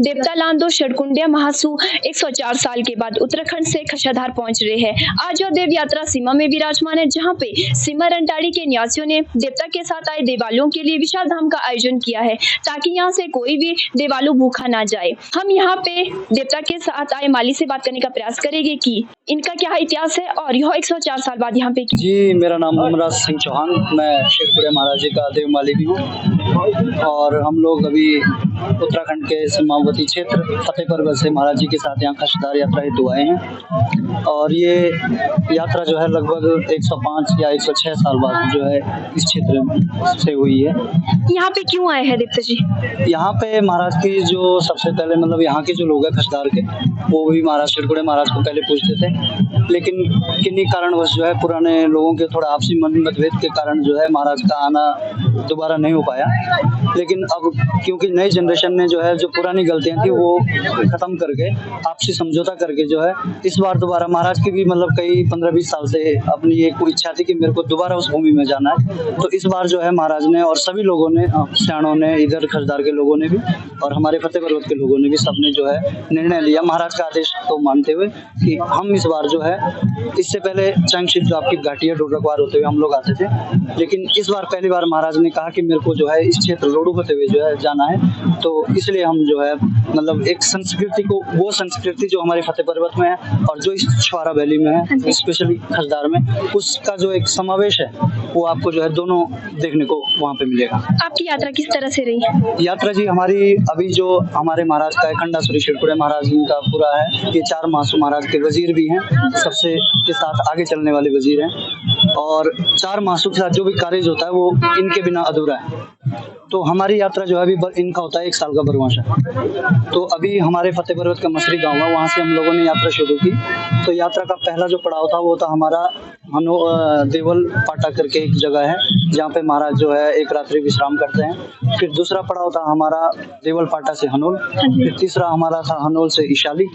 देवता लांदो षडकुंडिया महासु 104 साल के बाद उत्तराखंड से खशाधार पहुंच रहे हैं। आज जो देव यात्रा सीमा में विराजमान है, जहां पे सीमा रंटाड़ी के निवासियों ने देवता के साथ आए देवालुओं के लिए विशाल धाम का आयोजन किया है, ताकि यहां से कोई भी देवालु भूखा ना जाए। हम यहां पे देवता के साथ आए माली से बात करने का प्रयास करेंगे कि इनका क्या इतिहास है और यह 104 साल बाद यहाँ पे। जी, मेरा नाम अमराज सिंह चौहान, मैं षडकुंडिया महाराज जी का देव माली भी हूँ और हम लोग अभी उत्तराखंड के सीमावर्ती क्षेत्र फतेह पर्वत से महाराज जी के साथ यहाँ खशधार यात्रा हेतु आए हैं। और ये यात्रा जो है लगभग 105 या 106 साल बाद जो है इस क्षेत्र से हुई है। यहाँ पे क्यों आए हैं देवता जी? यहाँ पे महाराज की जो सबसे पहले मतलब यहाँ के जो लोग हैं खशधार के, वो भी महाराज षडकुंडिया महाराज को पहले पूजते थे, लेकिन किन्हीं कारणवश जो है पुराने लोगों के थोड़ा आपसी मतभेद के कारण जो है महाराज का आना दोबारा नहीं हो पाया। लेकिन अब क्योंकि नई जनरेशन ने जो है जो पुरानी गलतियां थी वो खत्म करके आपसी समझौता करके जो है इस बार दोबारा महाराज की भी मतलब कई 15-20 साल से अपनी एक इच्छा थी कि मेरे को दोबारा उस भूमि में जाना है। तो इस बार जो है महाराज ने और सभी लोगों ने, सियाणों ने, इधर खशधार के लोगों ने भी और हमारे फतेह पर्वत के लोगों ने भी, सबने जो है निर्णय लिया महाराज का आदेश को मानते हुए कि हम इस बार जो है, इससे पहले चंगशिल जो आपकी घाटी है डोडरक्वार होते हुए हम लोग आते थे, लेकिन इस बार पहली बार महाराज ने कहा कि मेरे को जो है इस क्षेत्र रोडू होते हुए जो है जाना है। तो इसलिए हम जो है मतलब एक संस्कृति को, वो संस्कृति जो हमारे फतेह पर्वत में है और जो इस छुआरा वैली में है, स्पेशली खशधार में, उसका जो एक समावेश है वो आपको जो है दोनों देखने को वहाँ पे मिलेगा। आपकी यात्रा किस तरह से रही? यात्रा जी हमारी अभी जो हमारे महाराज का है खंडासुरी षडकुंडिया महाराज जी का पूरा है, ये 4 महासु महाराज के वजीर भी हैं, सबसे के साथ आगे चलने वाले वजीर हैं और 4 महासु के साथ जो भी कार्य होता है वो इनके बिना अधूरा है। तो हमारी यात्रा जो है अभी इनका होता है 1 साल का बरवाशा। तो अभी हमारे फतेह पर्वत का मसरी गांव है, वहाँ से हम लोगों ने यात्रा शुरू की। तो यात्रा का पहला जो पड़ाव था वो था हमारा देवल पाटा करके एक जगह है जहाँ पे महाराज जो है एक रात्रि विश्राम करते हैं। फिर दूसरा पड़ाव था हमारा देवल पाटा से हनोल, फिर तीसरा हमारा था हनोल से इशाली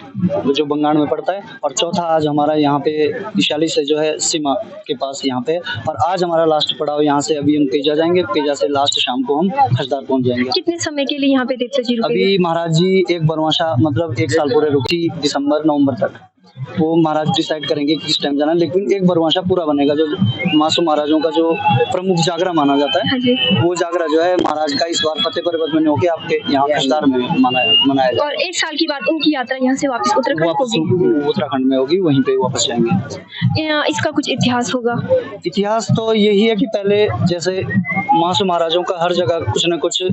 जो बंगाल में पड़ता है, और चौथा आज हमारा यहाँ पे इशाली से जो है सीमा के पास यहाँ पे, और आज हमारा लास्ट पड़ाव यहाँ से अभी हम पेजा जाएंगे, पेजा से लास्ट शाम को हम खशधार पहुँच जाएंगे। कितने समय के लिए यहाँ पे देवता जी रुके? अभी महाराज जी एक बरवाशा मतलब 1 साल पूरे रुकी, दिसंबर नवंबर तक वो महाराज डिसाइड करेंगे कि किस टाइम जाना, लेकिन एक बरवाशा पूरा बनेगा। जो मासू महाराजों का जो प्रमुख जागरा माना जाता है, वो जागरा जो है महाराज का इस बार फतेह पर्वत में होके आपके यहाँ खशधार में मनाया जाएगा। और 1 साल के बाद उनकी यात्रा यहाँ से वापस उत्तराखंड में होगी, वहीं पे वापस जाएंगे। इसका कुछ इतिहास होगा? इतिहास तो यही है कि पहले जैसे मासू महाराजों का हर जगह कुछ न कुछ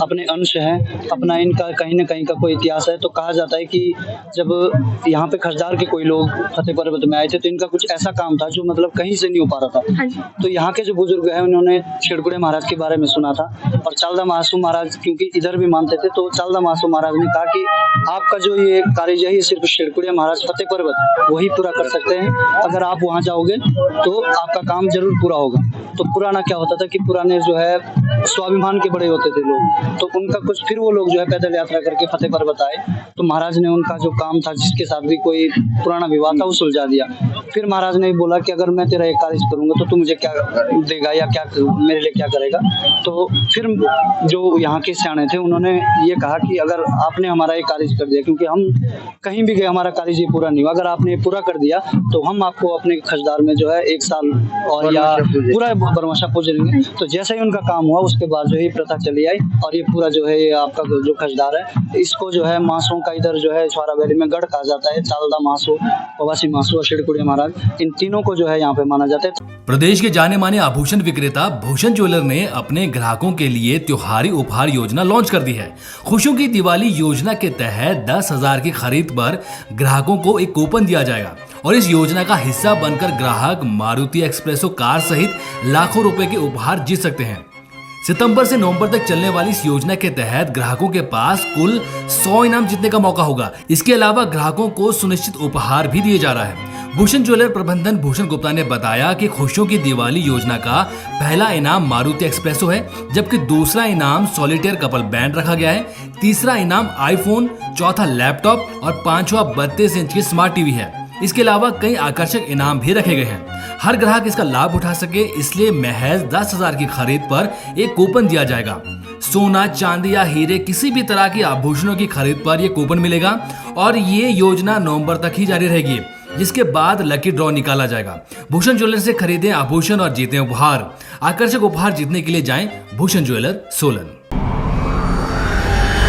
अपने अंश है, अपना इनका कहीं न कहीं का कोई इतिहास है। तो कहा जाता है कि जब यहाँ पे खशधार के कोई लोग फतेह पर्वत में आए थे तो इनका कुछ ऐसा काम था जो मतलब कहीं से नहीं हो पा रहा था। तो यहाँ के जो बुजुर्ग हैं उन्होंने षडकुंडिया महाराज के बारे में सुना था, और चालदा महासु महाराज क्योंकि इधर भी मानते थे, तो चालदा महासु महाराज ने कहा कि आपका जो ये कार्य है सिर्फ षडकुंडिया महाराज फतेह पर्वत वही पूरा कर सकते हैं, अगर आप वहाँ जाओगे तो आपका काम जरूर पूरा होगा। तो पुराना क्या होता था कि पुराने जो है स्वाभिमान के बड़े होते थे लोग, तो उनका कुछ फिर वो लोग जो है पैदल यात्रा करके फतेह पर्वत आए, तो महाराज ने उनका जो काम था जिसके साथ भी कोई पुराना विवाद था वो सुलझा दिया। फिर महाराज ने बोला कि अगर मैं तेरा एक कार्य करूंगा तो तू मुझे क्या देगा या क्या मेरे लिए क्या करेगा। तो फिर जो यहाँ के सियाणे थे उन्होंने ये कहा कि अगर आपने हमारा ये कार्य कर दिया, क्योंकि हम कहीं भी गए हमारा कार्य ये पूरा नहीं हुआ, अगर आपने पूरा कर दिया तो हम आपको अपने खशधार में जो है 1 साल और या पूरा बरवाशा पूजेंगे। तो जैसे ही उनका काम हुआ उसके बाद जो है प्रथा चली आई, और ये पूरा जो है आपका जो खशधार है इसको जो है मासों का इधर जो है छुआरा वैली में गढ़ कहा जाता है। चालदा मासू, पवासी मासू और षडकुंडिया महाराज, इन तीनों को जो है यहाँ पे माना जाता है। प्रदेश के जाने माने आभूषण विक्रेता भूषण ज्वेलर ने अपने ग्राहकों के लिए त्योहारी उपहार योजना लॉन्च कर दी है। खुशियों की दिवाली योजना के तहत 10,000 की खरीद पर ग्राहकों को एक कूपन दिया जाएगा, और इस योजना का हिस्सा बनकर ग्राहक मारुति एक्सप्रेसो कार सहित लाखों रुपए के उपहार जीत सकते हैं। सितंबर से नवंबर तक चलने वाली इस योजना के तहत ग्राहकों के पास कुल 100 इनाम जीतने का मौका होगा। इसके अलावा ग्राहकों को सुनिश्चित उपहार भी दिए जा रहा है। भूषण ज्वेलर प्रबंधन भूषण गुप्ता ने बताया कि खुशियों की दिवाली योजना का पहला इनाम मारुति एक्सप्रेसो है, जबकि दूसरा इनाम सॉलिटेयर कपल बैंड रखा गया है, तीसरा इनाम आईफोन, चौथा लैपटॉप और पांचवा 32 इंच की स्मार्ट टीवी है। इसके अलावा कई आकर्षक इनाम भी रखे गए हैं। हर ग्राहक इसका लाभ उठा सके, इसलिए महज 10,000 की खरीद पर एक कूपन दिया जाएगा। सोना, चांदी या हीरे किसी भी तरह के आभूषणों की खरीद पर ये कूपन मिलेगा और ये योजना नवंबर तक ही जारी रहेगी, जिसके बाद लकी ड्रॉ निकाला जाएगा। भूषण ज्वेलर से खरीदें आभूषण और जीतें उपहार। आकर्षक उपहार जीतने के लिए जाएं भूषण ज्वेलर, सोलन।